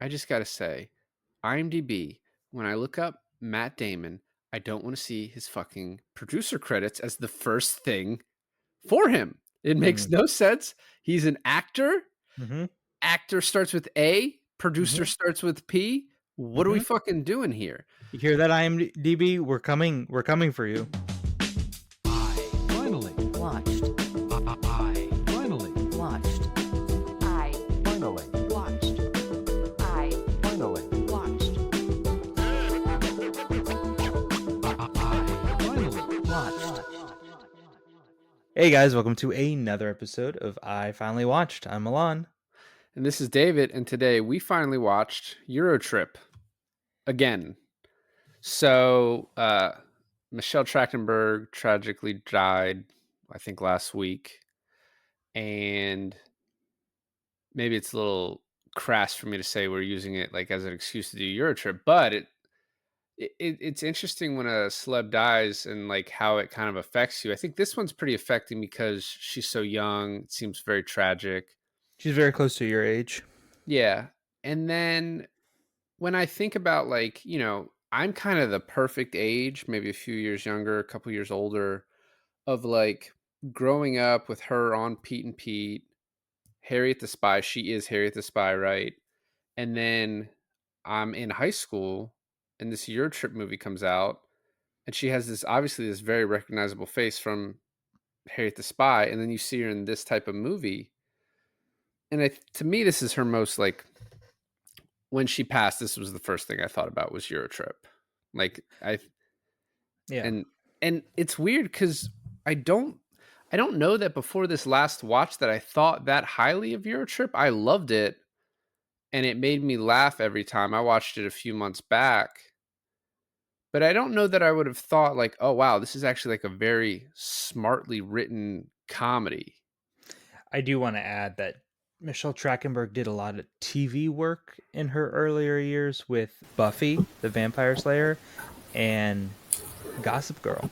I just gotta say, IMDb, when I look up Matt Damon, I don't want to see his fucking producer credits as the first thing for him. It makes Mm. no sense. He's an actor. Mm-hmm. Actor starts with A, producer Mm-hmm. starts with P. What are we Mm-hmm. fucking doing here? You hear that, IMDb? We're coming. We're coming for you. I finally Watched. I finally Watched. I finally watched. I finally watched. I finally Watched. Hey guys, welcome to another episode of I Finally Watched. I'm Milan. And this is David, and today we finally watched EuroTrip again. So, Michelle Trachtenberg tragically died, I think, last week. And maybe it's a little crass for me to say we're using it like as an excuse to do EuroTrip, but it's interesting when a celeb dies and like how it kind of affects you. I think this one's pretty affecting because she's so young. It seems very tragic. She's very close to your age. Yeah. And then when I think about I'm kind of the perfect age, maybe a few years younger, a couple years older, of like growing up with her on Pete and Pete, Harriet the Spy. She is Harriet the Spy, right? And then I'm in high school and this Euro Trip movie comes out and she has this very recognizable face from Harriet the Spy, and then you see her in this type of movie. And to me, this is her most like when she passed, this was the first thing I thought about was Euro Trip. Like Yeah. and it's weird because I don't know that before this last watch that I thought that highly of Euro Trip. I loved it and it made me laugh every time. I watched it a few months back. But I don't know that I would have thought like, oh wow, this is actually like a very smartly written comedy. I do want to add that Michelle Trachtenberg did a lot of TV work in her earlier years with Buffy, the Vampire Slayer, and Gossip Girl.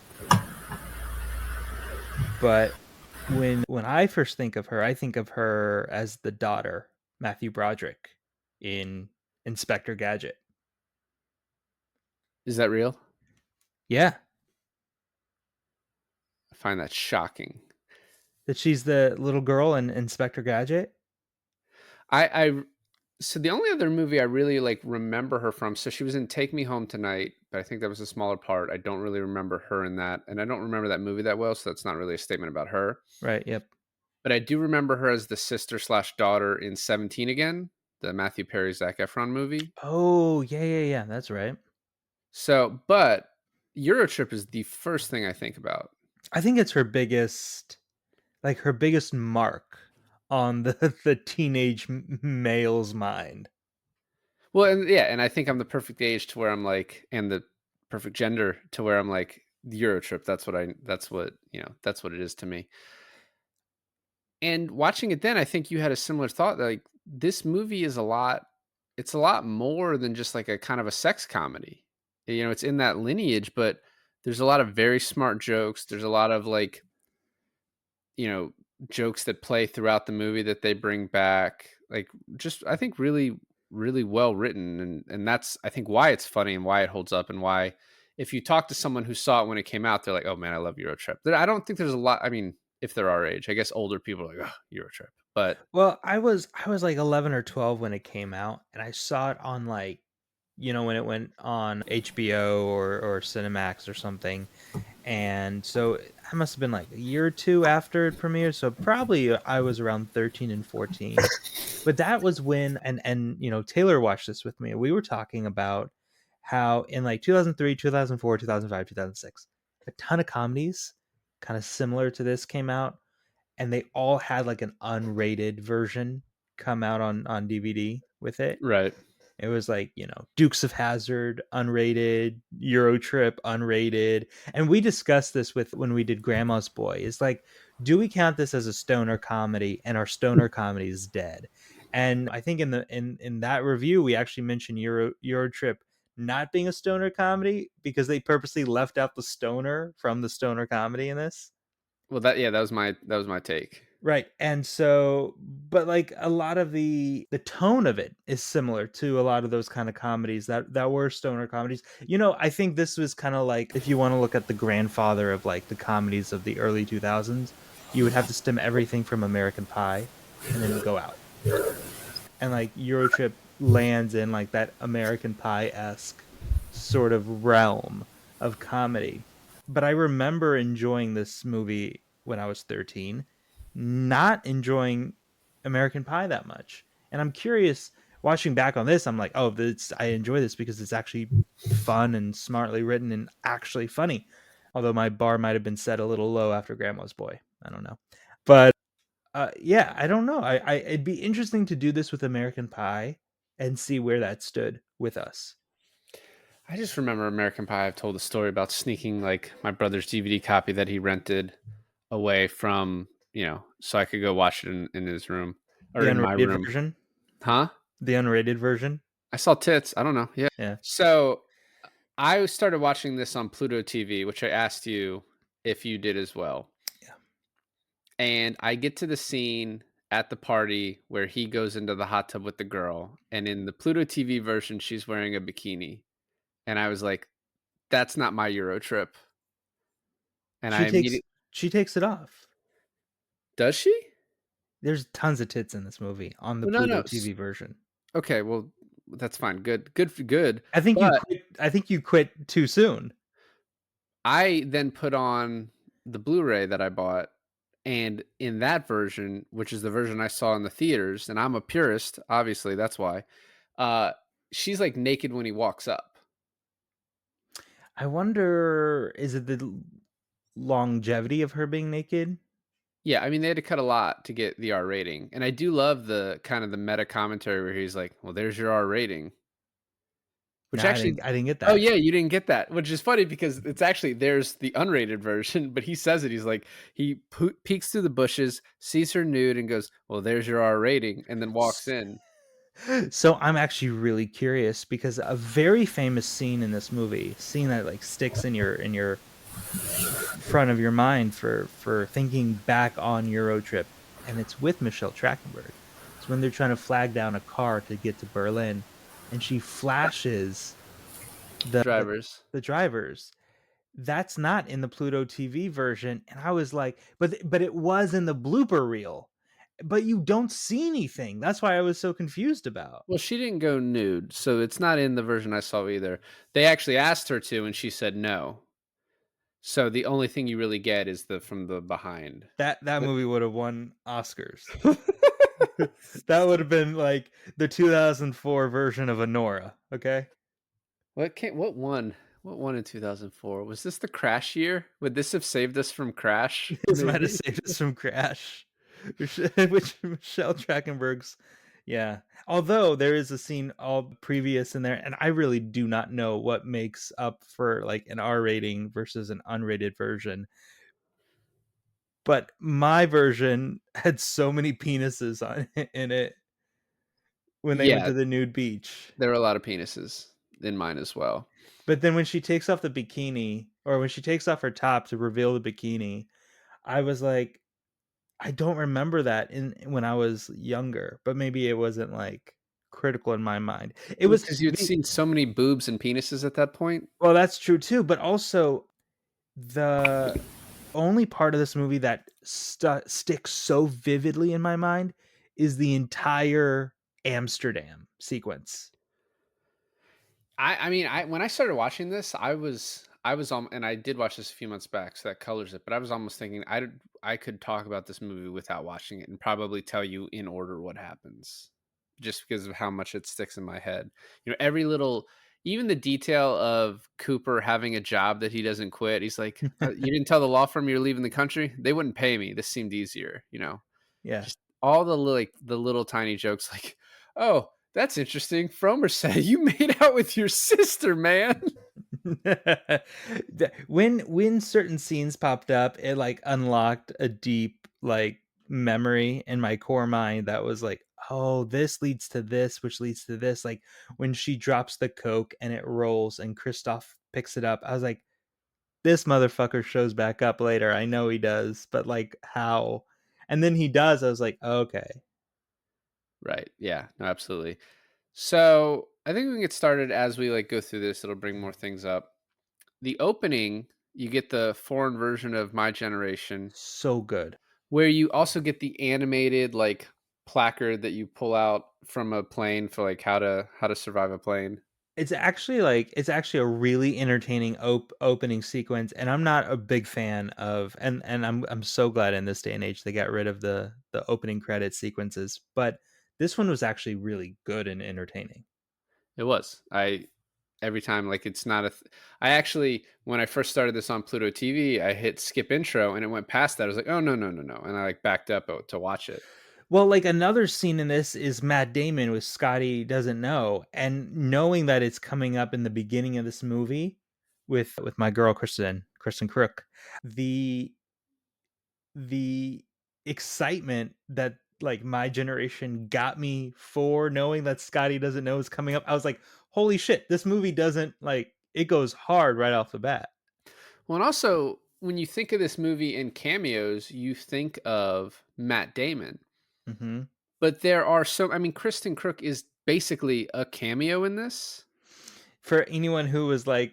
But when I first think of her, I think of her as the daughter, Matthew Broderick, in Inspector Gadget. Is that real? Yeah, I find that shocking. that she's the little girl in Inspector Gadget. I so the only other movie I really like remember her from, so she was in Take Me Home Tonight, but I think that was a smaller part. I don't really remember her in that, and I don't remember that movie that well, so that's not really a statement about her. Right. Yep. But I do remember her as the sister slash daughter in 17 Again, the Matthew Perry Zac Efron movie. Oh yeah. That's right. So, but Eurotrip is the first thing I think about. I think it's her biggest mark on the teenage male's mind. Well, and yeah, and I think I'm the perfect age to where I'm like, and the perfect gender to where I'm like, the Eurotrip. That's what that's what it is to me. And watching it then, I think you had a similar thought. Like this movie is it's a lot more than just like a kind of a sex comedy. You know, it's in that lineage, but there's a lot of very smart jokes. There's a lot of like, jokes that play throughout the movie that they bring back. Like just, I think really, really well written. And that's, I think why it's funny and why it holds up and why if you talk to someone who saw it when it came out, they're like, oh man, I love Eurotrip. I don't think there's a lot. I mean, if they're our age, I guess older people are like, oh, Eurotrip. But Well, I was like 11 or 12 when it came out, and I saw it on like, when it went on HBO or Cinemax or something. And so I must have been like a year or two after it premiered, so probably I was around 13 and 14. But that was when and Taylor watched this with me. We were talking about how in like 2003, 2004, 2005, 2006, a ton of comedies kind of similar to this came out, and they all had like an unrated version come out on DVD with it. right. It was like, Dukes of Hazzard, unrated, Eurotrip, unrated. And we discussed this with when we did Grandma's Boy. It's like, do we count this as a stoner comedy and our stoner comedy is dead? And I think in that review, we actually mentioned Eurotrip not being a stoner comedy because they purposely left out the stoner from the stoner comedy in this. Well, that was my take. Right. And so, but like a lot of the tone of it is similar to a lot of those kind of comedies that were stoner comedies. I think this was kind of like, if you want to look at the grandfather of like the comedies of the early 2000s, you would have to stem everything from American Pie and then go out. And like Eurotrip lands in like that American Pie-esque sort of realm of comedy. But I remember enjoying this movie when I was 13, not enjoying American Pie that much. And I'm curious, watching back on this, I'm like, oh, I enjoy this because it's actually fun and smartly written and actually funny. Although my bar might have been set a little low after Grandma's Boy. I don't know. But yeah, I don't know. It'd be interesting to do this with American Pie and see where that stood with us. I just remember American Pie. I've told a story about sneaking like my brother's DVD copy that he rented away from, so I could go watch it in his room or The in my unrated room. version, Huh? the unrated version. I saw tits. I don't know. Yeah. Yeah, So I started watching this on Pluto TV, which I asked you if you did as well. yeah. And I get to the scene at the party where he goes into the hot tub with the girl. And in the Pluto TV version, she's wearing a bikini. And I was like, that's not my Euro trip. And I She takes immediately, she takes it off. does she? There's tons of tits in this movie on the Well, no, Pluto no. TV version. Okay. Well, that's fine. Good. Good for good. I think you But quit. I think you quit too soon. I then put on the Blu-ray that I bought, and in that version, which is the version I saw in the theaters, and I'm a purist, obviously, that's why. Uh, she's like naked when he walks up. I wonder, is it the longevity of her being naked? Yeah, I mean they had to cut a lot to get the R rating, and I do love the kind of the meta commentary where he's like, "Well, there's your R rating," No, which I actually. didn't. I didn't get Oh that. yeah, you didn't get that, which is funny because it's actually there's the unrated version, but he says it. He's like he peeks through the bushes, sees her nude, and goes, "Well, there's your R rating," and then walks in. So I'm actually really curious because a very famous scene in this movie, scene that like sticks in your front of your mind for thinking back on Eurotrip, and it's with Michelle Trachtenberg. It's when they're trying to flag down a car to get to Berlin, and she flashes the Drivers. the drivers. That's not in the Pluto TV version, and I was like, but it was in the blooper reel. But you don't see anything. That's why I was so confused about. Well, she didn't go nude, so it's not in the version I saw either. They actually asked her to, and she said no. So the only thing you really get is the from the behind. That But movie would have won Oscars. That would have been like the 2004 version of Honora, okay? what won? What won in 2004? Was this the Crash year? Would this have saved us from Crash? This might have Maybe. saved us from Crash. Which Michelle Trachtenberg's, yeah. Although there is a scene all previous in there, and I really do not know what makes up for like an R rating versus an unrated version. But my version had so many penises on in it when they went Yeah, to the nude beach. there were a lot of penises in mine as well. But then when she takes off the bikini, or when she takes off her top to reveal the bikini, I was like, I don't remember that in when I was younger, but maybe it wasn't like critical in my mind. It Well, was because you had the seen so many boobs and penises at that point. Well, that's true too, but also the only part of this movie that sticks so vividly in my mind is the entire Amsterdam sequence. I mean, I when I started watching this, I was and I did watch this a few months back, so that colors it. But I was almost thinking I could talk about this movie without watching it and probably tell you in order what happens, just because of how much it sticks in my head. Every little, even the detail of Cooper having a job that he doesn't quit. He's like, "You didn't tell the law firm you're leaving the country. They wouldn't pay me. This seemed easier." Yeah. Just all the little tiny jokes like, "Oh, that's interesting. Fromer said you made out with your sister, man." When certain scenes popped up, it like unlocked a deep like memory in my core mind that was like, oh, this leads to this, which leads to this. Like when she drops the coke and it rolls and Christoph picks it up, I was like, this motherfucker shows back up later. I know he does, but like how? And then he does. I was like, okay. Right. Yeah. No, absolutely. So I think we can get started as we like go through this. It'll bring more things up. The opening, you get the foreign version of My Generation, So good. where you also get the animated like placard that you pull out from a plane for like how to survive a plane. It's actually a really entertaining opening sequence, and I'm not a big fan of and I'm so glad in this day and age they got rid of the opening credit sequences, but this one was actually really good and entertaining. It was. I every time like it's not I actually when I first started this on Pluto TV, I hit skip intro and it went past that. I was like, "Oh no, no, no, no." And I like backed up to watch it. Well, like another scene in this is Matt Damon with Scotty doesn't know, and knowing that it's coming up in the beginning of this movie with my girl Kristen Crook, the the excitement that like my generation got me for knowing that Scotty doesn't know is coming up. I was like, holy shit, this movie doesn't like it goes hard right off the bat. Well, and also when you think of this movie in cameos, you think of Matt Damon. Hmm. But there are I mean, Kristen Crook is basically a cameo in this. For anyone who was A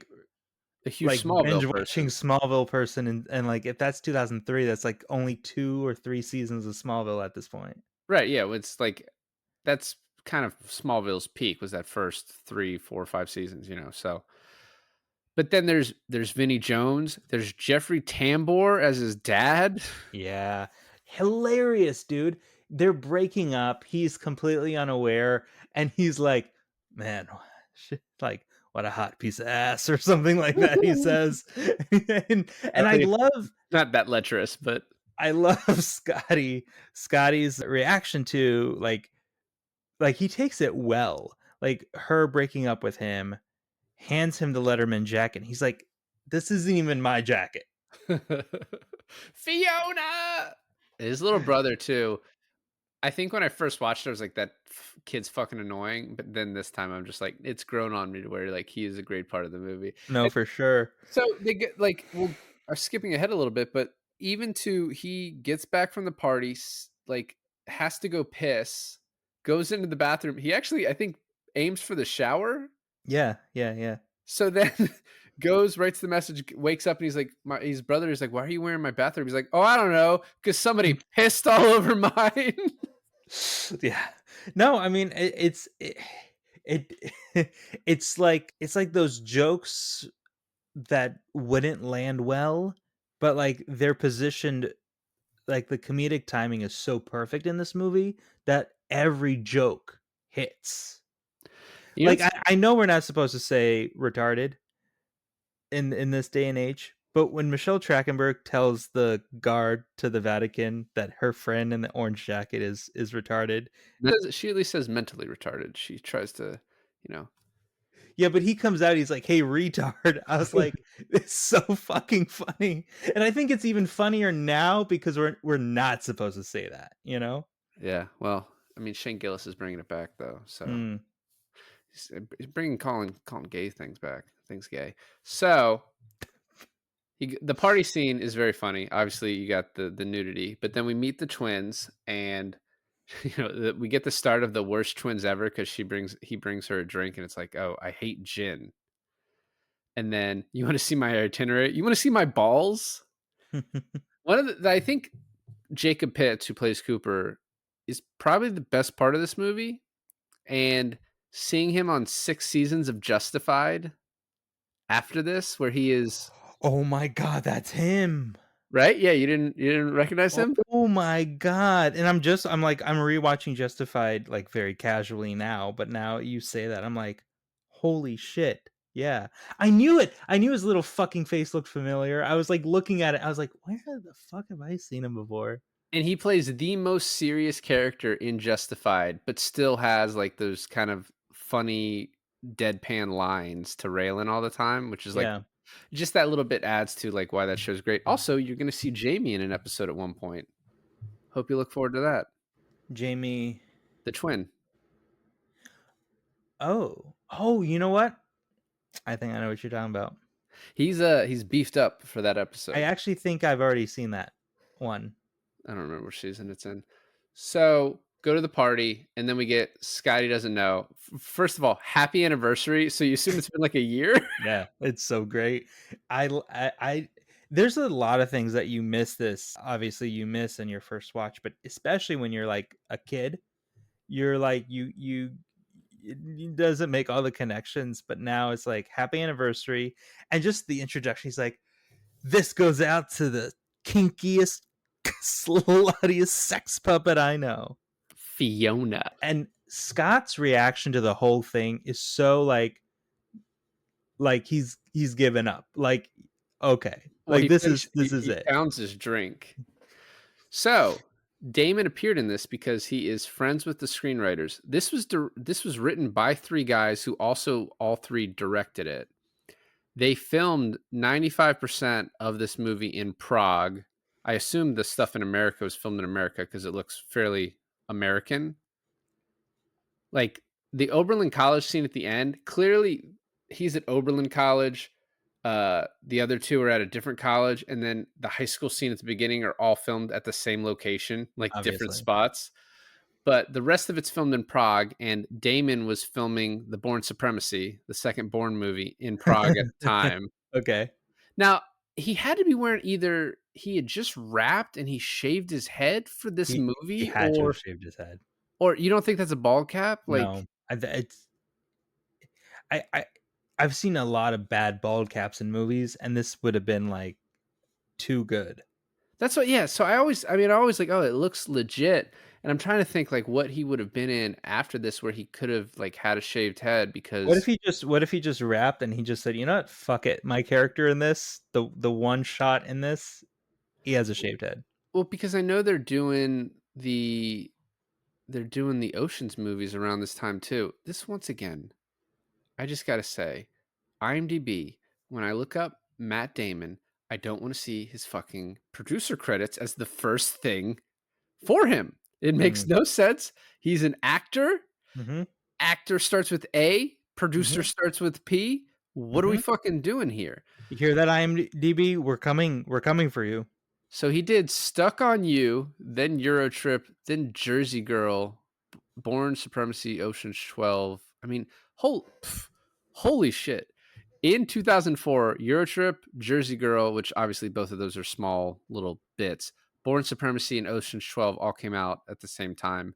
huge like Smallville binge watching person. Smallville person and like if that's 2003, that's like only 2 or 3 seasons of Smallville at this point. Right, yeah, it's like that's kind of Smallville's peak was that first 3, 4, 5 seasons, so but then there's Vinnie Jones, there's Jeffrey Tambor as his dad. Yeah. Hilarious, dude. They're breaking up. He's completely unaware and he's like, "Man, like what a hot piece of ass," or something like that he says. And I mean, not that lecherous, but I love Scotty's reaction to like he takes it well. Like her breaking up with him, hands him the Letterman jacket. He's like, "This isn't even my jacket." Fiona! His little brother too. I think when I first watched it, I was like, "That kid's fucking annoying," but then this time I'm just like, it's grown on me to where, like, he is a great part of the movie. No, And for sure. so they get like, well, I'm skipping ahead a little bit, but even to he gets back from the party, like, has to go piss, goes into the bathroom. He actually, I think, aims for the shower. Yeah, yeah, yeah. So then goes, writes the message, wakes up, and he's like, his brother is like, "Why are you wearing my bathroom?" He's like, "Oh, I don't know, because somebody pissed all over mine." Yeah. No, I mean it it's like those jokes that wouldn't land well, but like they're positioned like the comedic timing is so perfect in this movie that every joke hits. You know, Like I know we're not supposed to say retarded in this day and age, but when Michelle Trachtenberg tells the guard to the Vatican that her friend in the orange jacket is retarded. she at least says mentally retarded. She tries to, you know. Yeah, but he comes out, he's like, "Hey, retard." I was like, "It's so fucking funny." And I think it's even funnier now because we're not supposed to say that, you know? Yeah, well, I mean, Shane Gillis is bringing it back though, so Mm. he's bringing calling gay things back. Things gay. So the party scene is very funny. Obviously, you got the nudity, but then we meet the twins, and we get the start of the worst twins ever because he brings her a drink, and it's like, oh, I hate gin. And then you want to see my itinerary? You want to see my balls? One of I think Jacob Pitts, who plays Cooper, is probably the best part of this movie, and seeing him on 6 seasons of Justified after this, where he is Oh my god, that's him. right. Yeah, you didn't recognize him. Oh my god. And I'm rewatching Justified like very casually now, but now you say that I'm like, "Holy shit." Yeah. I knew it. I knew his little fucking face looked familiar. I was like looking at it. I was like, "Where the fuck have I seen him before?" And he plays the most serious character in Justified, but still has like those kind of funny deadpan lines to Raylan all the time, which is like Yeah. just that little bit adds to like why that show's great. Also, you're going to see Jamie in an episode at one point. Hope you look forward to that. Jamie. The twin. Oh. Oh, you know what? I think I know what you're talking about. He's beefed up for that I episode. actually think I've already seen that one. I don't remember which season it's in. So go to the party, and then we get Scotty doesn't know. First of all, happy anniversary. So you assume it's been like a year. Yeah, it's so great. I there's a lot of things that you miss this. Obviously, you miss in your first watch, but especially when you're like a kid, you're like it doesn't make all the connections, but now it's like happy anniversary and just the introduction. He's like, this goes out to the kinkiest, sluttiest sex puppet I know. Fiona. And Scott's reaction to the whole thing is so like he's given up. Like, okay, Well, like this is he it. pounds his drink. So Damon appeared in this because he is friends with the screenwriters. This was written by three guys who also all three directed it. They filmed 95% of this movie in Prague. I assume the stuff in America was filmed in America because it looks fairly American. Like the Oberlin College scene at the end, clearly he's at Oberlin College. The other two are at a different college, and then the high school scene at the beginning are all filmed at the same location, like different Obviously. spots. But the rest of it's filmed in Prague, and Damon was filming The Bourne Supremacy, the second Bourne movie, in Prague at the time. Okay. Now, he had to be wearing either he had just wrapped and he shaved his head for this He movie, had to have shaved his head. or you don't think that's a bald cap? No, Like it's I I've seen a lot of bad bald caps in movies, and this would have been like too good. that's what, yeah. So I always like, oh, it looks legit. And I'm trying to think like what he would have been in after this where he could have like had a shaved head because What if he just rapped and he just said, you know what, fuck it, my character in this, the one shot in this, he has a shaved head. well, because I know they're doing the Oceans movies around this time too. This once again, I just gotta say, IMDb, when I look up Matt Damon, I don't want to see his fucking producer credits as the first thing for him. It makes Mm. no sense. He's an actor. Mm-hmm. Actor starts with A, producer Mm-hmm. starts with P. What are we Mm-hmm. fucking doing here? You hear that, IMDb? We're coming for you. So he did Stuck on You, then Eurotrip, then Jersey Girl, Born Supremacy, Ocean's 12. I mean, holy shit. In 2004, Eurotrip, Jersey Girl, which obviously both of those are small little bits, Born Supremacy and Ocean's 12 all came out at the same time.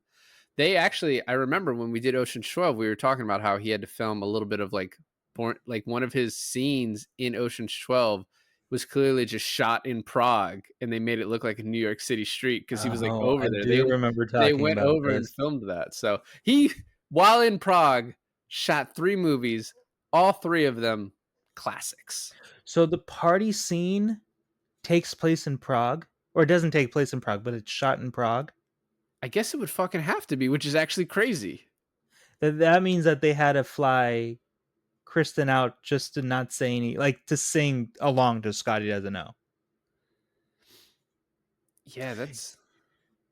They actually, I remember when we did Ocean's 12, we were talking about how he had to film a little bit of like one of his scenes in Ocean's 12 was clearly just shot in Prague, and they made it look like a New York City street because he was like Oh, over I there. do remember They talking went about over and this. filmed that. So he, while in Prague, shot 3 movies, all 3 of them classics. So the party scene takes place in Prague, or it doesn't take place in Prague, but it's shot in Prague. I guess it would fucking have to be, which is actually crazy. That means that they had to fly Kristen out just to not say any, like to sing along to Scotty Doesn't Know. Yeah, that's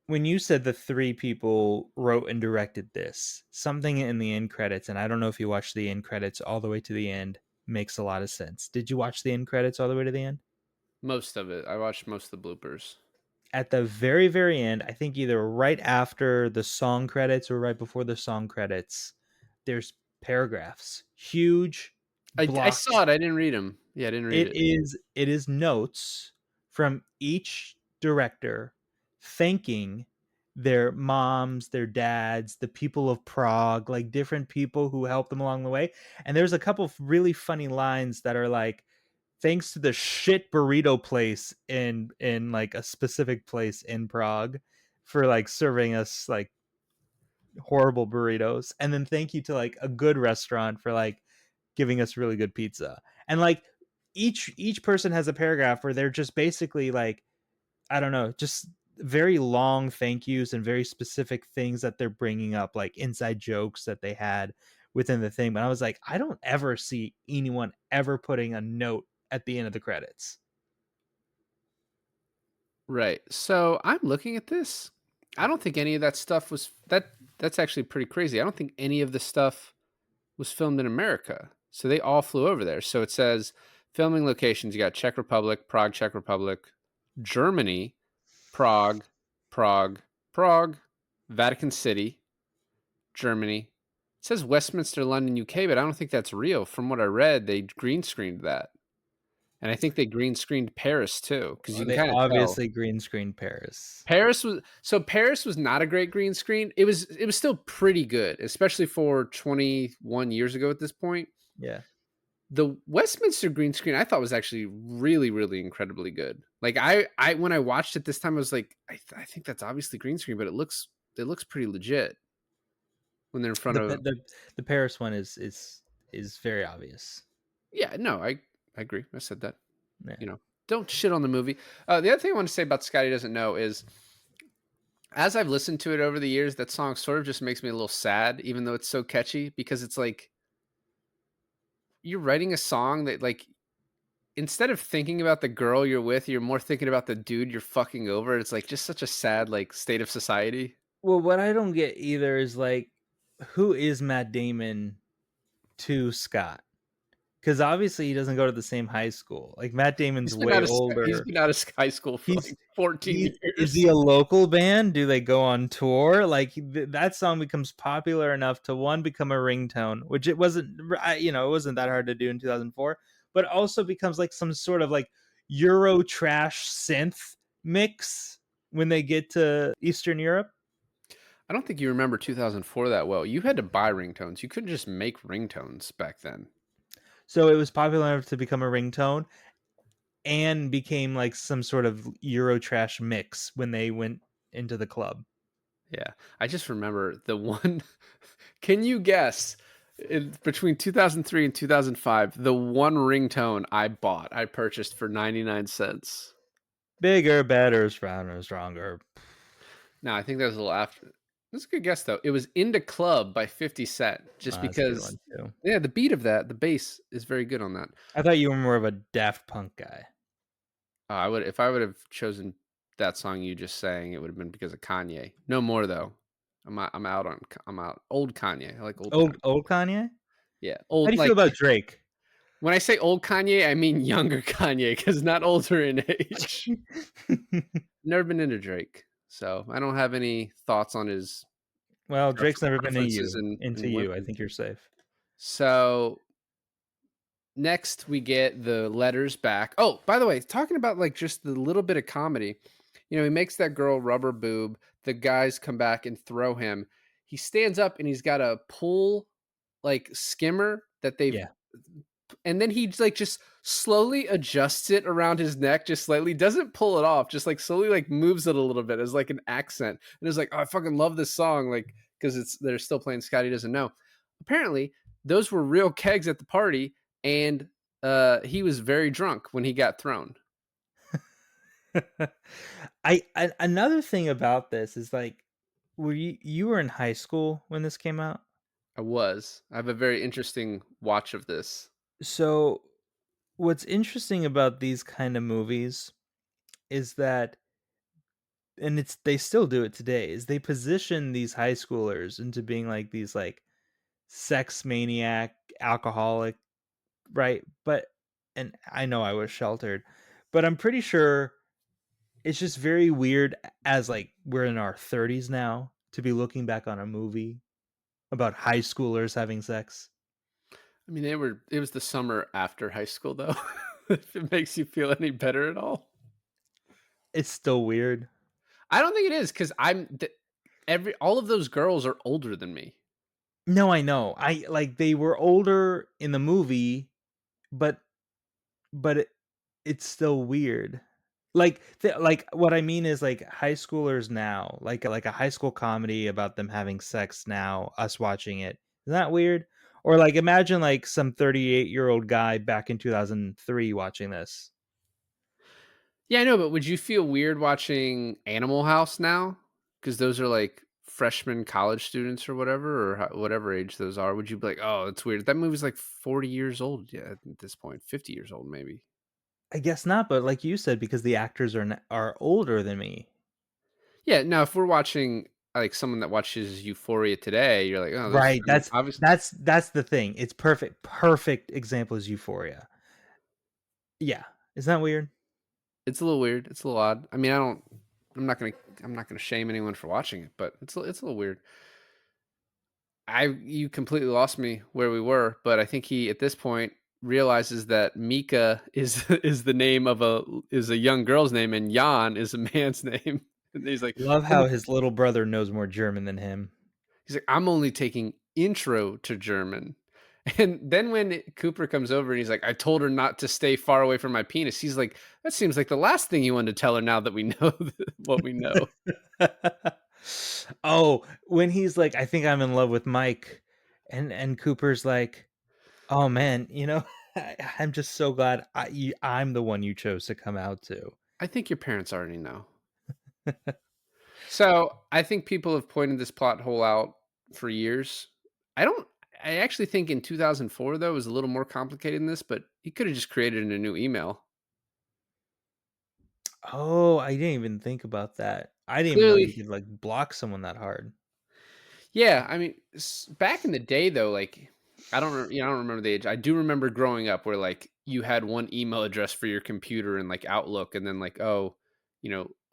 When you said the 3 people wrote and directed this, something in the end credits, and I don't know if you watched the end credits all the way to the end, makes a lot of sense. Did you watch the end credits all the way to the end? most of it. I watched most of the bloopers. At the very, very end, I think either right after the song credits or right before the song credits, there's paragraphs, huge I blocks. saw it. I didn't read them. Yeah, I didn't read it. It is notes from each director thanking their moms, their dads, the people of Prague, like different people who helped them along the way. And there's a couple of really funny lines that are like, thanks to the shit burrito place in like a specific place in Prague for like serving us like horrible burritos, and then thank you to like a good restaurant for like giving us really good pizza. And like each person has a paragraph where they're just basically like, I don't know, just very long thank yous and very specific things that they're bringing up, like inside jokes that they had within the thing. But I was like, I don't ever see anyone ever putting a note at the end of the credits. Right. So I'm looking at this. I don't think any of that stuff was that's actually pretty crazy. I don't think any of the stuff was filmed in America. So they all flew over there. So it says filming locations. You got Czech Republic, Prague, Czech Republic, Germany, Prague, Prague, Prague, Vatican City, Germany. It says Westminster, London, UK, but I don't think that's real. From what I read, they green screened that. And I think they green screened Paris too, because you Well, can they kind of tell. obviously green screen Paris. Paris was not a great green screen. It was still pretty good, especially for 21 years ago at this point. Yeah. The Westminster green screen I thought was actually really, really incredibly good. Like I when I watched it this time, I was like, I think that's obviously green screen, but it looks pretty legit when they're in front The of. the Paris one is very obvious. Yeah, no, I agree. I said that. Yeah. You know, don't shit on the movie. The other thing I want to say about Scotty Doesn't Know is, as I've listened to it over the years, that song sort of just makes me a little sad, even though it's so catchy, because it's like you're writing a song that, like, instead of thinking about the girl you're with, you're more thinking about the dude you're fucking over. It's like just such a sad, like, state of society. Well, what I don't get either is like, who is Matt Damon to Scott? Because obviously he doesn't go to the same high school. Like Matt Damon's way He's older. been out of high school for He's like 14 he's is years. he a local band? Do they go on tour? Like that song becomes popular enough to one become a ringtone, which it wasn't. It wasn't that hard to do in 2004, but also becomes like some sort of like Euro trash synth mix when they get to Eastern Europe. I don't think you remember 2004 that well. You had to buy ringtones. You couldn't just make ringtones back then. So it was popular enough to become a ringtone and became like some sort of Euro trash mix when they went into the club. Yeah. I just remember the one. Can you guess, between 2003 and 2005, the one ringtone I purchased for 99 cents? Bigger, better, stronger. No, I think that was a little after. That's a good guess, though. It was Into Club by 50 Cent, just That's a good because, one too. yeah, the beat of that, the bass is very good on that. I thought you were more of a Daft Punk guy. If I would have chosen that song you just sang, it would have been because of Kanye. No more though. I'm out. Old Kanye. I like old Kanye. Old Kanye? Yeah, How do old, you feel like, about Drake? when I say old Kanye, I mean younger Kanye, because not older in age. Never been into Drake, so I don't have any thoughts on his Well, Drake's never been preferences into in you. I women. think you're safe. So next we get the letters back. Oh, by the way, talking about like just the little bit of comedy, he makes that girl rubber boob. The guys come back and throw him. He stands up and he's got a pull, like, skimmer that they've, Yeah. and then he like just slowly adjusts it around his neck, just slightly, doesn't pull it off, just like slowly like moves it a little bit as like an accent. And it's like, oh, I fucking love this song, like, because they're still playing Scotty Doesn't Know. Apparently, those were real kegs at the party, and he was very drunk when he got thrown. I another thing about this is like, were you were in high school when this came out? I have a very interesting watch of this. So what's interesting about these kind of movies is that, and they still do it today, is they position these high schoolers into being like these like sex maniac, alcoholic, right? But and I know I was sheltered, but I'm pretty sure it's just very weird as like we're in our 30s now to be looking back on a movie about high schoolers having sex. I mean, it was the summer after high school, though. If it makes you feel any better at all. It's still weird. I don't think it is, because all of those girls are older than me. No, I know. I like they were older in the movie, but it's still weird. Like like what I mean is like high schoolers now, like a high school comedy about them having sex now, us watching it. Isn't that weird? Or like imagine like some 38-year-old guy back in 2003 watching this. Yeah, I know, but would you feel weird watching Animal House now? Because those are like freshman college students or whatever, or whatever age those are. Would you be like, oh, it's weird? That movie's like 40 years old, yeah, at this point, 50 years old, maybe. I guess not, but like you said, because the actors are older than me. Yeah, now if we're watching like someone that watches Euphoria today, you're like, oh, Right. I mean, obviously, That's the thing. It's perfect. Perfect example is Euphoria. Yeah. Isn't that weird? it's a little weird. It's a little odd. I mean, I'm I'm not gonna shame anyone for watching it, but it's a little weird. You completely lost me where we were, but I think he at this point realizes that Mika is is the name of a young girl's name and Jan is a man's name. And he's like, Love "I'm how his little brother knows more German than him. I'm only taking intro to German." And then when Cooper comes over and he's like, "I told her not to stay far away from my penis." He's like, "That seems like the last thing you wanted to tell her now that we know what we know." Oh, when he's like, "I think I'm in love with Mike," and Cooper's like, "Oh, man, I'm just so glad I'm the one you chose to come out to." I think your parents already know. So, I think people have pointed this plot hole out for years. I don't I actually think in 2004 though, it was a little more complicated than this, but he could have just created a new email. Oh, I didn't even think about that. I didn't even know you Clearly could, like, block someone that hard. yeah, I mean, back in the day though, like I don't remember the age. I do remember growing up where like you had one email address for your computer and like Outlook and then like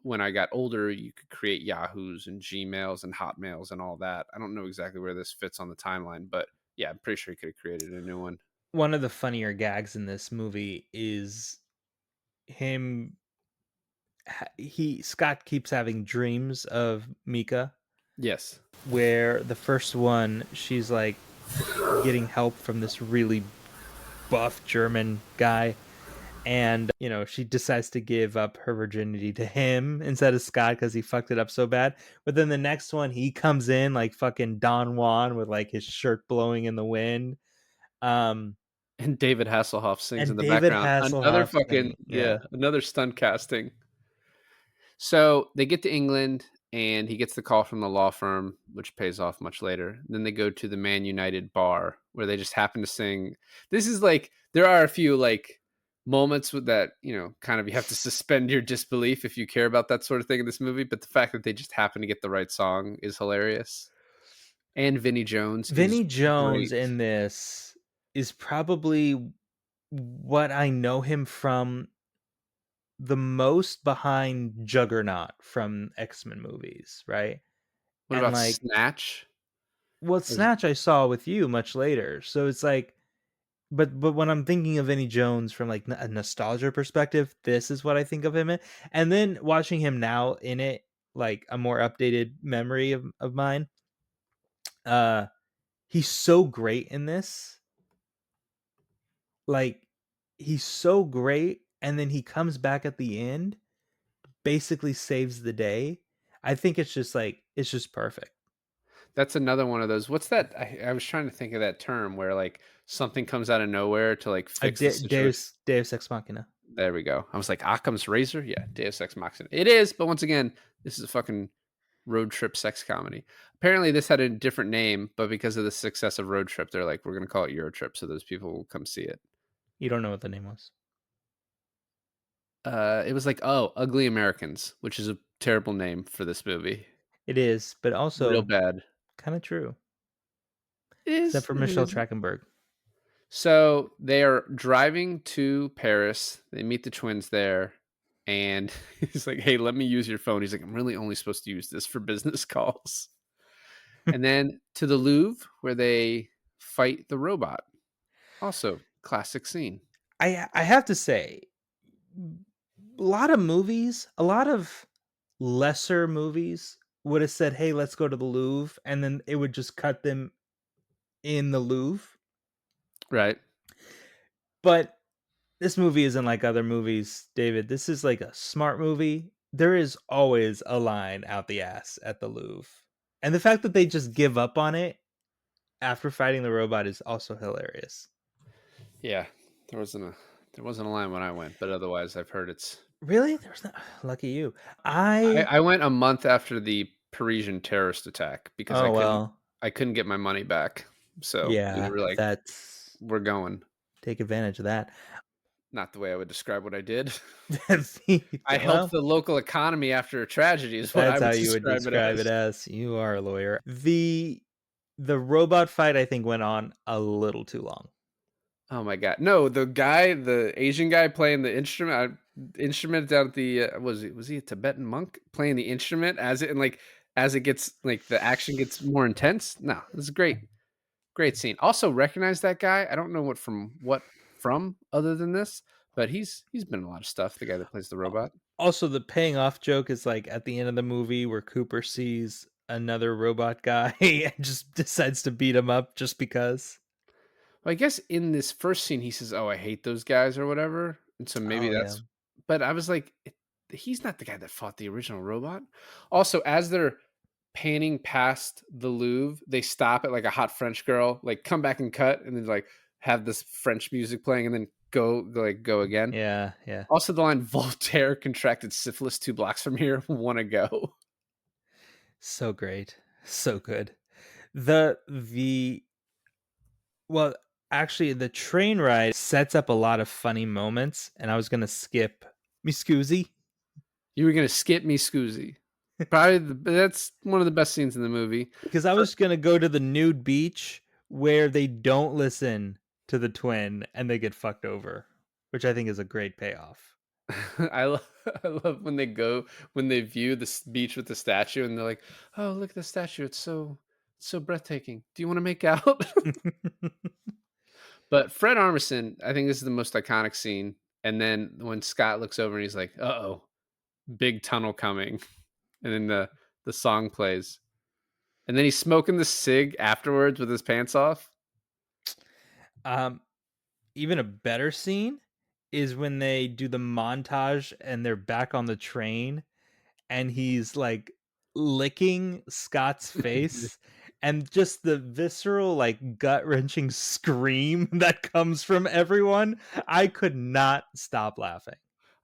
when I got older, you could create Yahoos and Gmails and Hotmails and all that. I don't know exactly where this fits on the timeline, but yeah, I'm pretty sure he could have created a new one. One of the funnier gags in this movie is him Scott keeps having dreams of Mika, Yes. where the first one, she's, like, getting help from this really buff German guy, and, she decides to give up her virginity to him instead of Scott because he fucked it up so bad, but then the next one, he comes in like fucking Don Juan with, like, his shirt blowing in the wind, um, And David Hasselhoff sings in and the David background. Another Hasselhoff fucking singing, yeah. yeah, another stunt casting. So they get to England and he gets the call from the law firm, which pays off much later. Then they go to the Man United bar where they just happen to sing. This is like, there are a few like moments with that, kind of you have to suspend your disbelief if you care about that sort of thing in this movie. But the fact that they just happen to get the right song is hilarious. And Vinnie Jones is Vinnie Jones great. in this is probably what I know him from the most behind Juggernaut from X-Men movies, right? What And, about like, Snatch? well, Or is- Snatch I saw with you much later, so it's like, but when I'm thinking of Vinnie Jones from, like, a nostalgia perspective, this is what I think of him in, and then watching him now in it, like, a more updated memory of mine, uh, he's so great in this, like, he's so great, and then he comes back at the end, basically saves the day. I think it's just perfect. That's another one of those. What's that? I was trying to think of that term where like something comes out of nowhere to like A fix the situation. Deus Ex Machina. There we go. I was like, Occam's razor? Yeah, Deus Ex Machina. It is, but once again, this is a fucking road trip sex comedy. Apparently, this had a different name, but because of the success of Road Trip, they're like, we're going to call it EuroTrip so those people will come see it. You don't know what the name was. It was like, oh, Ugly Americans, which is a terrible name for this movie. It is, but Real also bad. kinda true, It except is. for It Michelle is. Trachtenberg. So they are driving to Paris. They meet the twins there. And he's like, hey, let me use your phone. He's like, I'm really only supposed to use this for business calls. And then to the Louvre, where they fight the robot. Also, classic scene. I have to say, a lot of lesser movies would have said, "Hey, let's go to the Louvre," and then it would just cut them in the Louvre. Right. But this movie isn't like other movies, David. This is like a smart movie. There is always a line out the ass at the Louvre. And the fact that they just give up on it after fighting the robot is also hilarious. Yeah. There wasn't a line when I went, but otherwise I've heard it's Really? There was not lucky you. I I went a month after the Parisian terrorist attack because Oh well. I couldn't get my money back. So we Yeah, were like, that's we're going. take advantage of that. Not the way I would describe what I did. I helped Well, the local economy after a tragedy is what I that's would how you would describe it describe it as. as. You are a lawyer. The robot fight I think went on a little too long. Oh my god. No, the Asian guy playing the instrument down at the was he a Tibetan monk playing the instrument as it and like as it gets like the action gets more intense? No, this is great. Great scene. Also recognize that guy. I don't know what from other than this, but he's been in a lot of stuff, the guy that plays the robot. Also, the paying off joke is like at the end of the movie where Cooper sees another robot guy and just decides to beat him up just because. Well, I guess in this first scene he says, "Oh, I hate those guys" or whatever. And so maybe Oh yeah. that's but I was like he's not the guy that fought the original robot. Also, as they're panning past the Louvre, they stop at like a hot French girl, like come back and cut, and then like have this French music playing, and then go again. Yeah, yeah. Also, the line "Voltaire contracted syphilis 2 blocks from here." Want to go? So great. So good. The well, actually the train ride sets up a lot of funny moments and I was going to skip me scusi You were gonna skip me, Scoozy. Probably that's one of the best scenes in the movie. because I was going to go to the nude beach where they don't listen to the twin and they get fucked over, which I think is a great payoff. I love, I love when they view the beach with the statue and they're like, "Oh, look at the statue! It's so breathtaking. Do you want to make out?" But Fred Armisen, I think this is the most iconic scene. And then when Scott looks over and he's like, "Uh oh, big tunnel coming," and then the song plays, and then he's smoking the cig afterwards with his pants off. um Even a better scene is when they do the montage and they're back on the train and he's like licking Scott's face and just the visceral like gut-wrenching scream that comes from everyone. I could not stop laughing.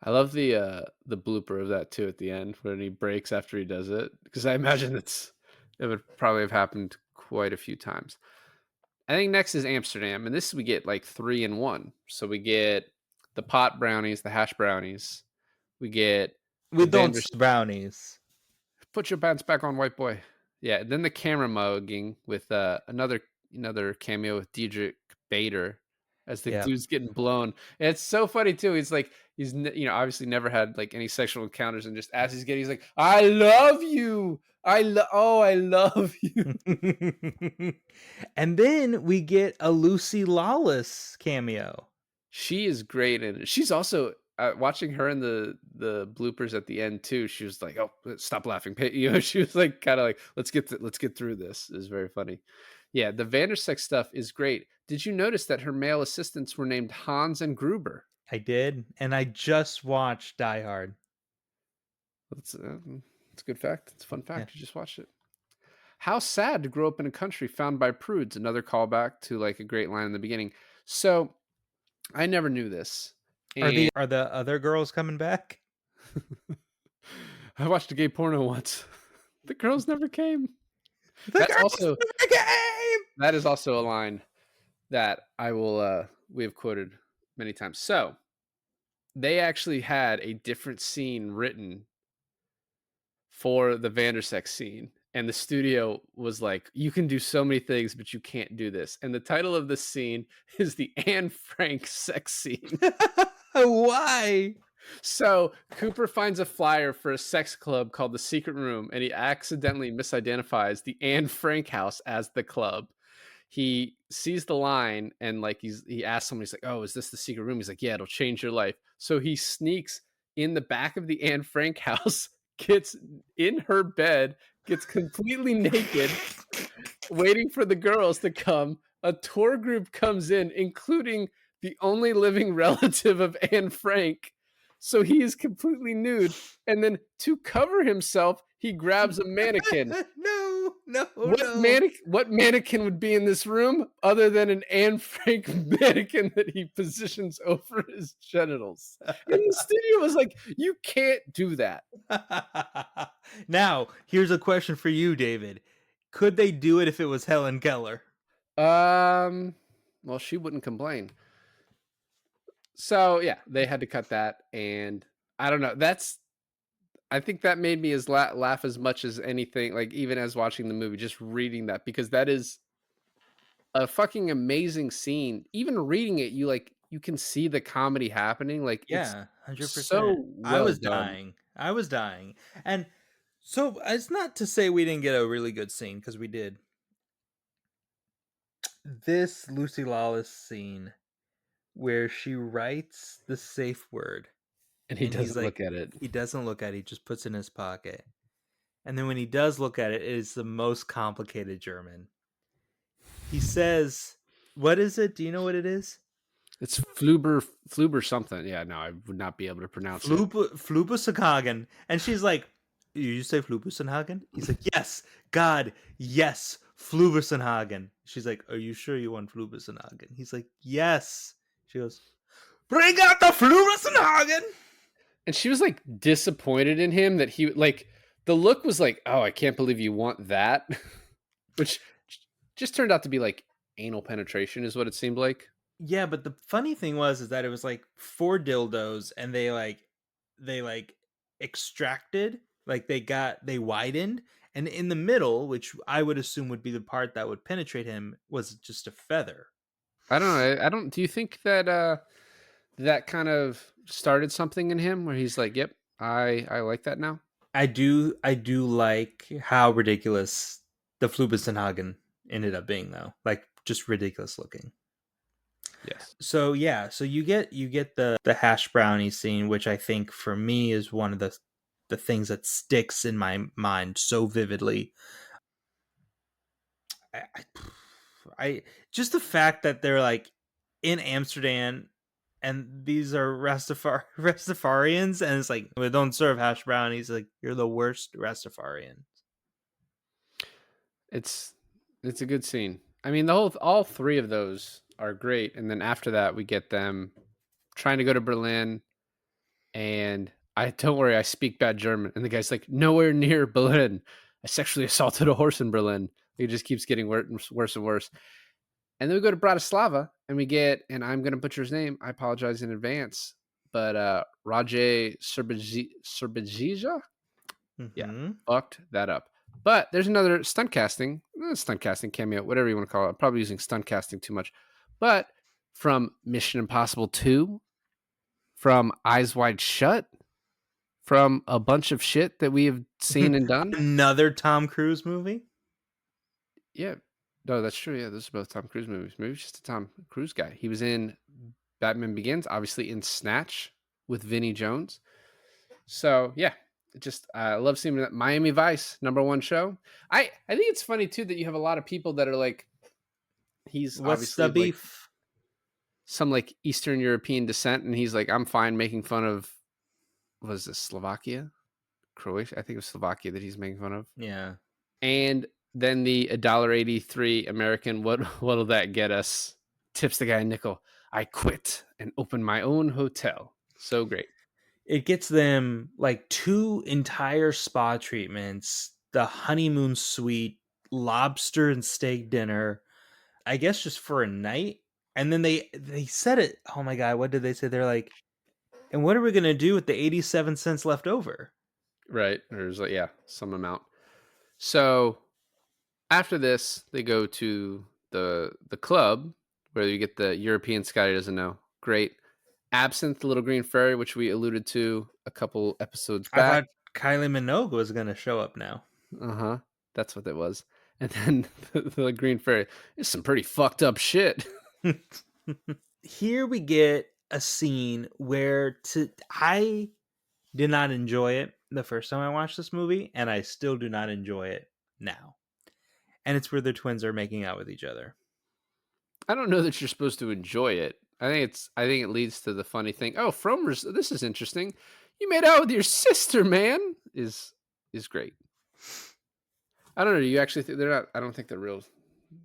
I love the blooper of that too at the end when he breaks after he does it because I imagine it would probably have happened quite a few times. I think next is Amsterdam, and this we get like 3 in 1. So we get the pot brownies, the hash brownies. We get We the don't Vanders. say brownies. Put your pants back on, white boy. Yeah. Then the camera mugging with another cameo with Diedrich Bader as the Yeah. dude's getting blown. And it's so funny too. He's like obviously never had like any sexual encounters, and just as he's like, "I love you. I love you." And then we get a Lucy Lawless cameo. She is great, and she's also watching her in the bloopers at the end too. She was like, "Oh, stop laughing!" She was like, kind of like, let's get through this." Is very funny. Yeah, the Vandersex stuff is great. Did you notice that her male assistants were named Hans and Gruber? I did, and I just watched Die Hard. That's it's a good fact. It's a fun Yeah. fact. You just watched it. How sad to grow up in a country found by prudes. Another callback to like a great line in the beginning. So I never knew this. And Are the other girls coming back? I watched a gay porno once. The girls never came. The That's girls also never came. that is also a line that I will we have quoted many times. So they actually had a different scene written for the Vandersex scene. And the studio was like, "You can do so many things, but you can't do this." And the title of the scene is the Anne Frank sex scene. Why? So Cooper finds a flyer for a sex club called the Secret Room, and he accidentally misidentifies the Anne Frank house as the club. He sees the line and like he asks someone, he's like, "Oh, is this the secret room?" He's like, "Yeah, it'll change your life." So he sneaks in the back of the Anne Frank house, gets in her bed, gets completely naked, waiting for the girls to come. A tour group comes in, including the only living relative of Anne Frank. So he is completely nude. And then to cover himself, he grabs a mannequin. No, no, What no. what mannequin would be in this room other than an Anne Frank mannequin that he positions over his genitals? And the studio was like, "You can't do that." Now, here's a question for you, David. Could they do it if it was Helen Keller? Well, she wouldn't complain. So yeah, they had to cut that, and I don't know. I think that made me laugh as much as anything. Like even as watching the movie, just reading that because that is a fucking amazing scene. Even reading it, you can see the comedy happening. Like it's Yeah, 100%. so I well was done. dying. I was dying. And so it's not to say we didn't get a really good scene because we did. This Lucy Lawless scene where she writes the safe word And he and he's doesn't like, look at it. he doesn't look at it, he just puts it in his pocket. And then when he does look at it, it is the most complicated German. He says, what is it? Do you know what it is? It's Fluber something. Yeah, no, I would not be able to pronounce it. Flubusenhagen. And she's like, you say Flubusenhagen? He's like, yes, God, yes, Flubusenhagen. She's like, are you sure you want Flubusenhagen? He's like, yes. She goes, bring out the Flubusenhagen. And she was like disappointed in him that he like the look was like, "Oh, I can't believe you want that." Which just turned out to be like anal penetration is what it seemed like. Yeah, but the funny thing was is that it was like 4 dildos and they extracted, like they widened, and in the middle, which I would assume would be the part that would penetrate him, was just a feather. I don't know. I don't do you think that that kind of started something in him where he's like, "Yep, I like that now." I do like how ridiculous the Flubenstenhagen ended up being though. Like just ridiculous looking. Yes. So yeah, so you get the hash brownie scene, which I think for me is one of the things that sticks in my mind so vividly. I, I, I just the fact that they're like in Amsterdam and these are Rastafarians, and it's like we don't serve hash brownies. Like you're the worst Rastafarian. It's it's a good scene. I mean, the whole all three of those are great and then after that we get them trying to go to Berlin. And I don't worry, I speak bad German. And the guy's like, nowhere near Berlin. I sexually assaulted a horse in Berlin. It just keeps getting worse and worse. And then we go to Bratislava and we get, and I'm going to butcher his name. I apologize in advance. But Rajay Serbizija? Yeah, Mm-hmm. fucked that up. But there's another stunt casting cameo, whatever you want to call it. I'm probably using stunt casting too much. But from Mission Impossible 2, from Eyes Wide Shut, from a bunch of shit that we have seen and done. Another Tom Cruise movie. Yeah. No, that's true. Yeah, those are both Tom Cruise movies. Maybe he's just a Tom Cruise guy. He was in Batman Begins, obviously in Snatch with Vinnie Jones. So yeah, just I love seeing that Miami Vice #1 show. I think it's funny too that you have a lot of people that are like, he's What's the obviously like beef? some like Eastern European descent, and he's like, I'm fine making fun of, was this Slovakia? Croatia? I think it was Slovakia that he's making fun of. Yeah. And then the $1.83 American, what'll that get us? Tips the guy a nickel. I quit and opened my own hotel. So great. It gets them like 2 entire spa treatments, the honeymoon suite, lobster and steak dinner, I guess just for a night. And then they said it. Oh my god, what did they say? They're like, and what are we gonna do with the 87 cents left over? Right. There's like, yeah, some amount. So after this, they go to the club where you get the European Scotty doesn't know. Great. Absinthe, the Little Green Fairy, which we alluded to a couple episodes I back. thought Kylie Minogue was gonna show up now. Uh-huh. That's what it was. And then the Green Fairy is some pretty fucked up shit. Here we get a scene where I did not enjoy it the first time I watched this movie, and I still do not enjoy it now. And it's where the twins are making out with each other. I don't know that you're supposed to enjoy it. I think it leads to the funny thing. Oh, Frommer's, this is interesting. You made out with your sister, man. Is great. I don't know. Do you actually think they're not? I don't think they're real.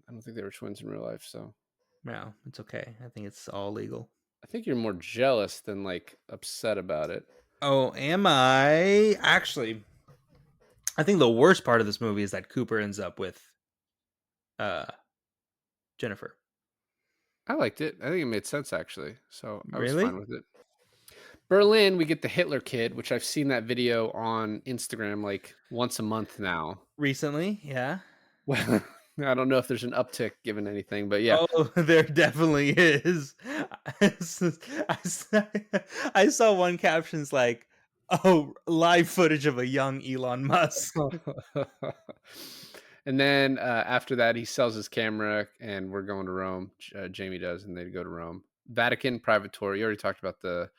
I don't think they were twins in real life. So No, it's okay. I think it's all legal. I think you're more jealous than like upset about it. Oh, am I? Actually, I think the worst part of this movie is that Cooper ends up with uh Jennifer. I liked it. I think it made sense actually. So I was Really? fine with it. Berlin, we get the Hitler kid, which I've seen that video on Instagram like once a month now. Recently? Yeah. Well, I don't know if there's an uptick given anything, but yeah. Oh, there definitely is. I saw I saw one captions like, "Oh, live footage of a young Elon Musk." And then after that, he sells his camera, and we're going to Rome. Jamie does, and they go to Rome. Vatican private tour. You already talked about the.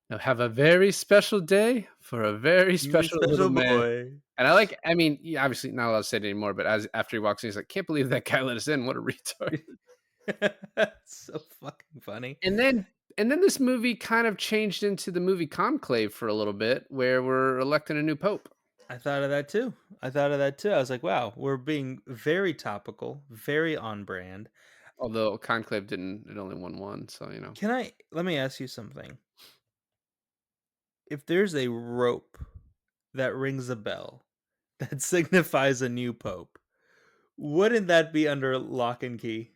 Now have a very special day for a very Very special little special man. boy. And I like. I mean, obviously not allowed to say it anymore. But as after he walks in, he's like, "Can't believe that guy let us in. What a retard." That's so fucking funny. And then this movie kind of changed into the movie Conclave for a little bit, where we're electing a new pope. I thought of that too. I thought of that too. I was like, wow, we're being very topical, very on brand. Although Conclave didn't, it only won one, so you know. Let me ask you something. If there's a rope that rings a bell that signifies a new pope, wouldn't that be under lock and key?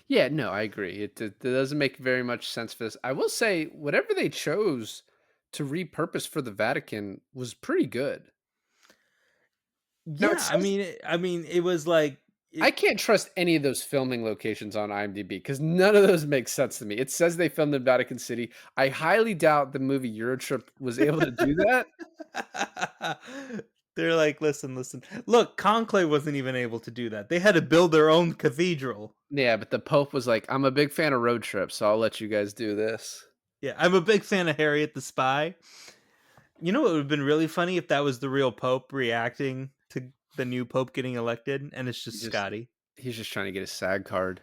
Yeah, no, I agree. It doesn't make very much sense for this. I will say, whatever they chose to repurpose for the Vatican was pretty good. Now it Yeah, says I mean, it was like I it. can't trust any of those filming locations on IMDb because none of those make sense to me. It says they filmed in Vatican City. I highly doubt the movie EuroTrip was able to do that. They're like, listen. Look, Conclave wasn't even able to do that. They had to build their own cathedral. Yeah, but the Pope was like, "I'm a big fan of road trips, so I'll let you guys do this." Yeah, I'm a big fan of Harriet the Spy. You know what would have been really funny if that was the real Pope reacting to the new Pope getting elected, and it's He just just Scotty. he's just trying to get his SAG card.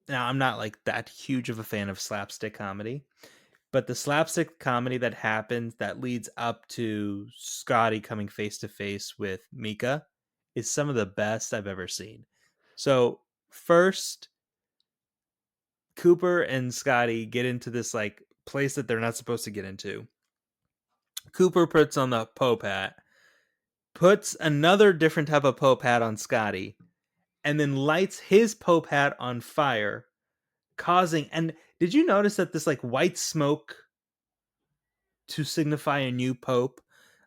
Now, I'm not like that huge of a fan of slapstick comedy, but the slapstick comedy that happens that leads up to Scotty coming face to face with Mika is some of the best I've ever seen. So, first, Cooper and Scotty get into this like place that they're not supposed to get into. Cooper puts on the Pope hat, puts another different type of Pope hat on Scotty, and then lights his Pope hat on fire, causing. And did you notice that this like white smoke to signify a new Pope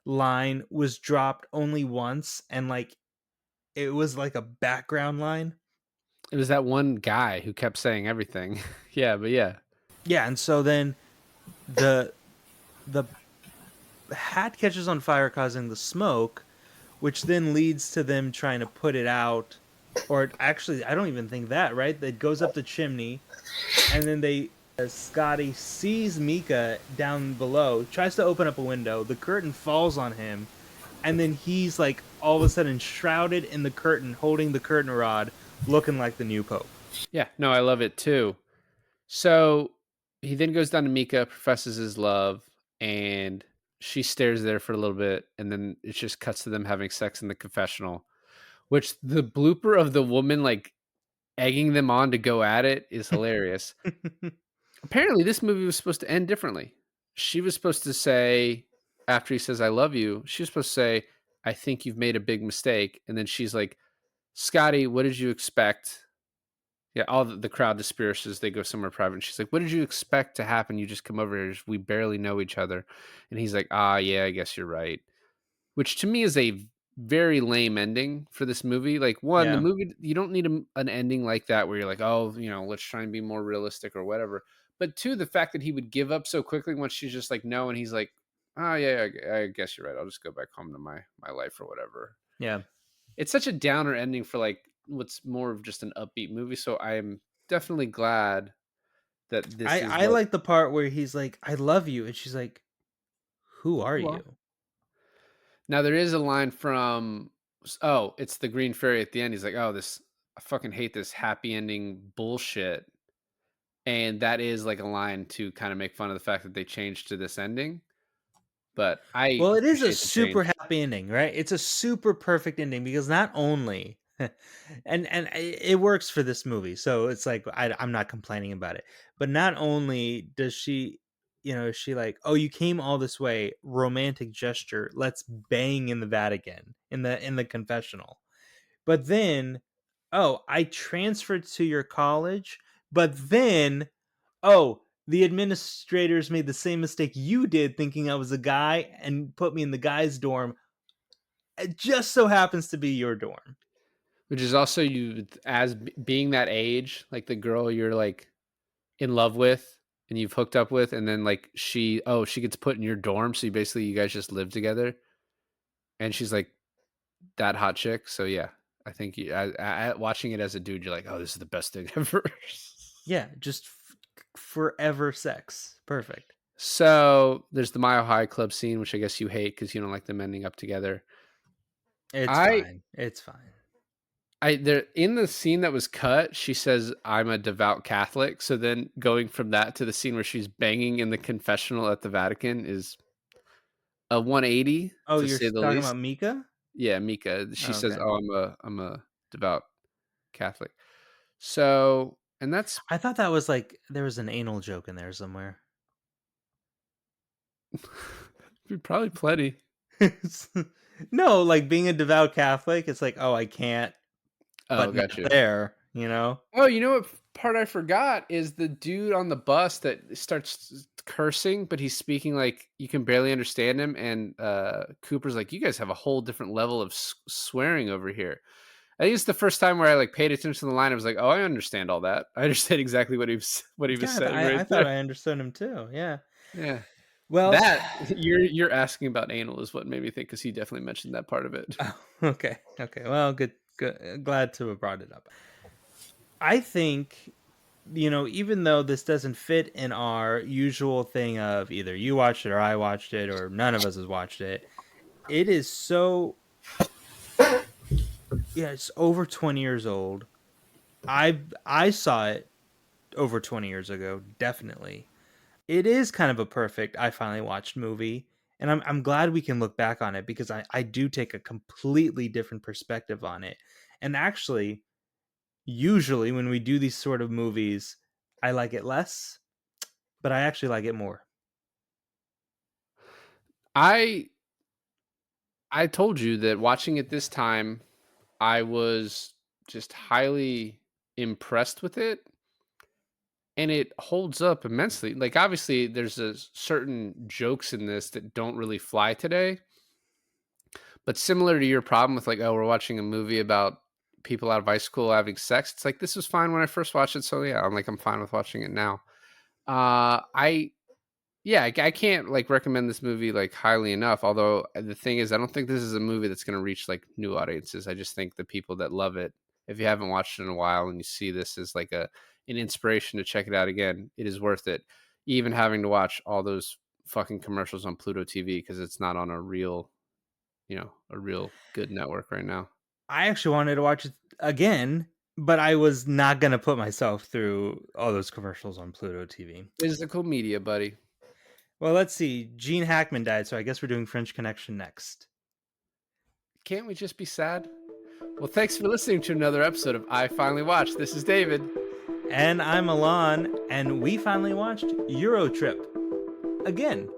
line was dropped only once, and like it was like a background line? It was that one guy who kept saying everything. Yeah, but yeah. Yeah, and so then the the hat catches on fire, causing the smoke, which then leads to them trying to put it out. Or actually, I don't even think that, right? It goes up the chimney, and then Scotty sees Mika down below, tries to open up a window, the curtain falls on him, and then he's like all of a sudden shrouded in the curtain, holding the curtain rod, looking like the new Pope. Yeah, no, I love it too. So he then goes down to Mika, professes his love, and she stares there for a little bit, and then it just cuts to them having sex in the confessional. Which the blooper of the woman like egging them on to go at it is hilarious. Apparently, this movie was supposed to end differently. She was supposed to say, after he says, "I love you," she was supposed to say, "I think you've made a big mistake." And then she's like, "Scotty, what did you expect?" Yeah, all the crowd disperses. They go somewhere private. And she's like, "What did you expect to happen? You just come over here. We barely know each other." And he's like, "Ah, yeah, I guess you're right." Which to me is a very lame ending for this movie. Like, one, the Yeah. movie, you don't need an ending like that where you're like, "Oh, let's try and be more realistic or whatever." But two, the fact that he would give up so quickly once she's just like, "No," and he's like, "Oh yeah, I guess you're right. I'll just go back home to my life or whatever." Yeah. It's such a downer ending for like what's more of just an upbeat movie. So I am definitely glad that this is I what. like the part where he's like, I love you. And she's like, who are Well, you? now there is a line from it's the Green Fairy at the end. He's like, "Oh, this I fucking hate this happy ending bullshit." And that is like a line to kind of make fun of the fact that they changed to this ending. But I Well, it is a appreciate the super change. happy ending, right? It's a super perfect ending because not only it works for this movie, so it's like I'm not complaining about it. But not only does she, is she like, oh, you came all this way, romantic gesture, let's bang in the Vatican in the confessional. But then, oh, I transferred to your college, but then oh, the administrators made the same mistake you did thinking I was a guy and put me in the guys' dorm. It just so happens to be your dorm. Which is also you as being that age, like the girl you're like in love with and you've hooked up with, and then like she gets put in your dorm, so you guys just live together, and she's like that hot chick. So yeah, I think watching it as a dude, you're like, oh, this is the best thing ever. Yeah, just forever sex. Perfect. So there's the Mile High Club scene, which I guess you hate because you don't like them ending up together. It's I fine. It's fine. there in the scene that was cut, she says, "I'm a devout Catholic." So then going from that to the scene where she's banging in the confessional at the Vatican is a 180 Oh, to you're say the talking least. about Mika? Yeah, Mika. She Oh, says, okay. "Oh, I'm a devout Catholic." So, and that's I thought that was like there was an anal joke in there somewhere. probably plenty. No, like being a devout Catholic, it's like, oh, I can't, Oh, but got not you. there, you know? Oh, you know what part I forgot is the dude on the bus that starts cursing, but he's speaking like you can barely understand him. And Cooper's like, "You guys have a whole different level of swearing over here." I think it's the first time where I like paid attention to the line. I was like, "Oh, I understand all that. I understand exactly what he was Yeah, saying right I thought there." I understood him too. Yeah. Yeah, Well, that you're asking about anal is what made me think because he definitely mentioned that part of it. oh, okay. Okay. Well, good. Good. Glad to have brought it up. I think, even though this doesn't fit in our usual thing of either you watched it or I watched it or none of us has watched it, it is so, yeah, it's over 20 years old. I saw it over 20 years ago, definitely. It is kind of a perfect I finally watched movie. And I'm glad we can look back on it because I do take a completely different perspective on it. And actually, usually when we do these sort of movies, I like it less, but I actually like it more. I I told you that watching it this time, I was just highly impressed with it, and it holds up immensely. Like obviously there's a certain jokes in this that don't really fly today, but similar to your problem with like, oh, we're watching a movie about people out of high school having sex. It's like this was fine when I first watched it, so yeah, I'm fine with watching it now. I Yeah, I can't like recommend this movie like highly enough. Although the thing is, I don't think this is a movie that's going to reach like new audiences. I just think the people that love it, if you haven't watched it in a while and you see this as like an inspiration to check it out again, it is worth it. Even having to watch all those fucking commercials on Pluto TV because it's not on a real good network right now. I actually wanted to watch it again, but I was not going to put myself through all those commercials on Pluto TV. Physical media, buddy. Well, let's see. Gene Hackman died, so I guess we're doing French Connection next. Can't we just be sad? Well, thanks for listening to another episode of I Finally Watched. This is David. And I'm Alon, and we finally watched EuroTrip again.